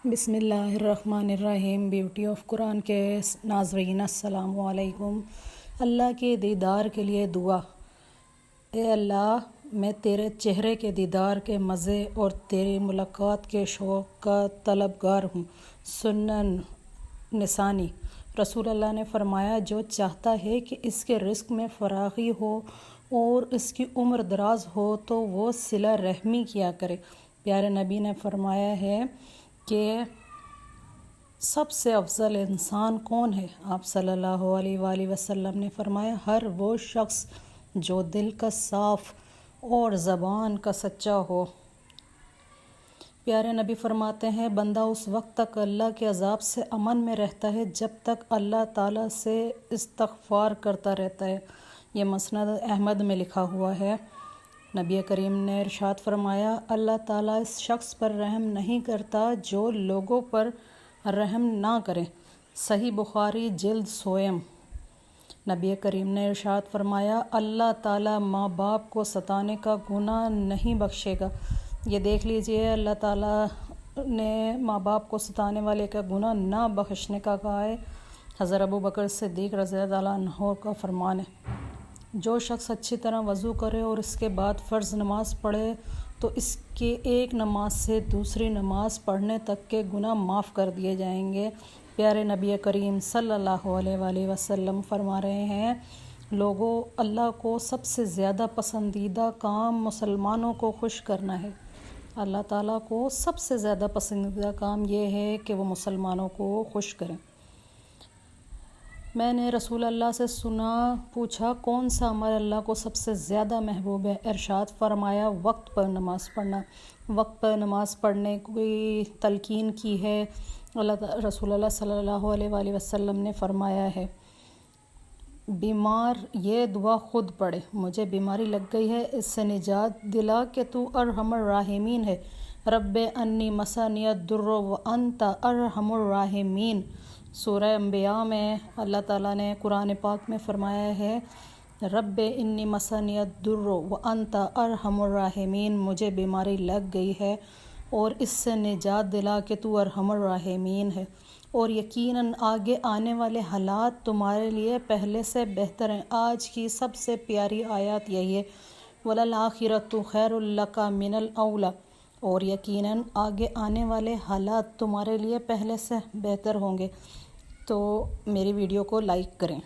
بسم اللہ الرحمن الرحیم۔ بیوٹی آف قرآن کے ناظرین السلام علیکم۔ اللہ کے دیدار کے لیے دعا۔ اے اللہ، میں تیرے چہرے کے دیدار کے مزے اور تیری ملاقات کے شوق کا طلبگار ہوں۔ سنن نسانی۔ رسول اللہ نے فرمایا، جو چاہتا ہے کہ اس کے رزق میں فراخی ہو اور اس کی عمر دراز ہو تو وہ صلہ رحمی کیا کرے۔ پیارے نبی نے فرمایا ہے کہ سب سے افضل انسان کون ہے؟ آپ صلی اللہ علیہ وآلہ وسلم نے فرمایا، ہر وہ شخص جو دل کا صاف اور زبان کا سچا ہو۔ پیارے نبی فرماتے ہیں، بندہ اس وقت تک اللہ کے عذاب سے امن میں رہتا ہے جب تک اللہ تعالیٰ سے استغفار کرتا رہتا ہے۔ یہ مسند احمد میں لکھا ہوا ہے۔ نبی کریم نے ارشاد فرمایا، اللہ تعالیٰ اس شخص پر رحم نہیں کرتا جو لوگوں پر رحم نہ کرے۔ صحیح بخاری جلد 100۔ نبی کریم نے ارشاد فرمایا، اللہ تعالیٰ ماں باپ کو ستانے کا گناہ نہیں بخشے گا۔ یہ دیکھ لیجئے، اللہ تعالیٰ نے ماں باپ کو ستانے والے کا گناہ نہ بخشنے کا کہا ہے۔ حضرت ابوبکر صدیق رضی اللہ عنہ کا فرمان ہے، جو شخص اچھی طرح وضو کرے اور اس کے بعد فرض نماز پڑھے تو اس کے ایک نماز سے دوسری نماز پڑھنے تک کے گناہ معاف کر دیے جائیں گے۔ پیارے نبی کریم صلی اللہ علیہ وآلہ وسلم فرما رہے ہیں، لوگوں، اللہ کو سب سے زیادہ پسندیدہ کام مسلمانوں کو خوش کرنا ہے۔ اللہ تعالیٰ کو سب سے زیادہ پسندیدہ کام یہ ہے کہ وہ مسلمانوں کو خوش کریں۔ میں نے رسول اللہ سے پوچھا، کون سا عمل اللہ کو سب سے زیادہ محبوب ہے؟ ارشاد فرمایا، وقت پر نماز پڑھنا۔ وقت پر نماز پڑھنے کی تلقین کی ہے۔ رسول اللہ صلی اللہ علیہ وآلہ وسلم نے فرمایا ہے، بیمار یہ دعا خود پڑھے، مجھے بیماری لگ گئی ہے، اس سے نجات دلا کہ تو ارحم الراحمین ہے۔ رب انی مسنی الضر وانت ارحم الراحمین۔ سورہ انبیاء میں اللہ تعالیٰ نے قرآن پاک میں فرمایا ہے، رب انی مسنی الضر وانت ارحم الراحمین، مجھے بیماری لگ گئی ہے اور اس سے نجات دلا کہ تو ارحم الراحمین ہے، اور یقیناً آگے آنے والے حالات تمہارے لیے پہلے سے بہتر ہیں۔ آج کی سب سے پیاری آیات یہی ہے، وَلَلْآخِرَةُ خَيْرٌ لَكَ مِنَ الْأُولَىٰ، اور یقیناً آگے آنے والے حالات تمہارے لیے پہلے سے بہتر ہوں گے۔ تو میری ویڈیو کو لائک کریں۔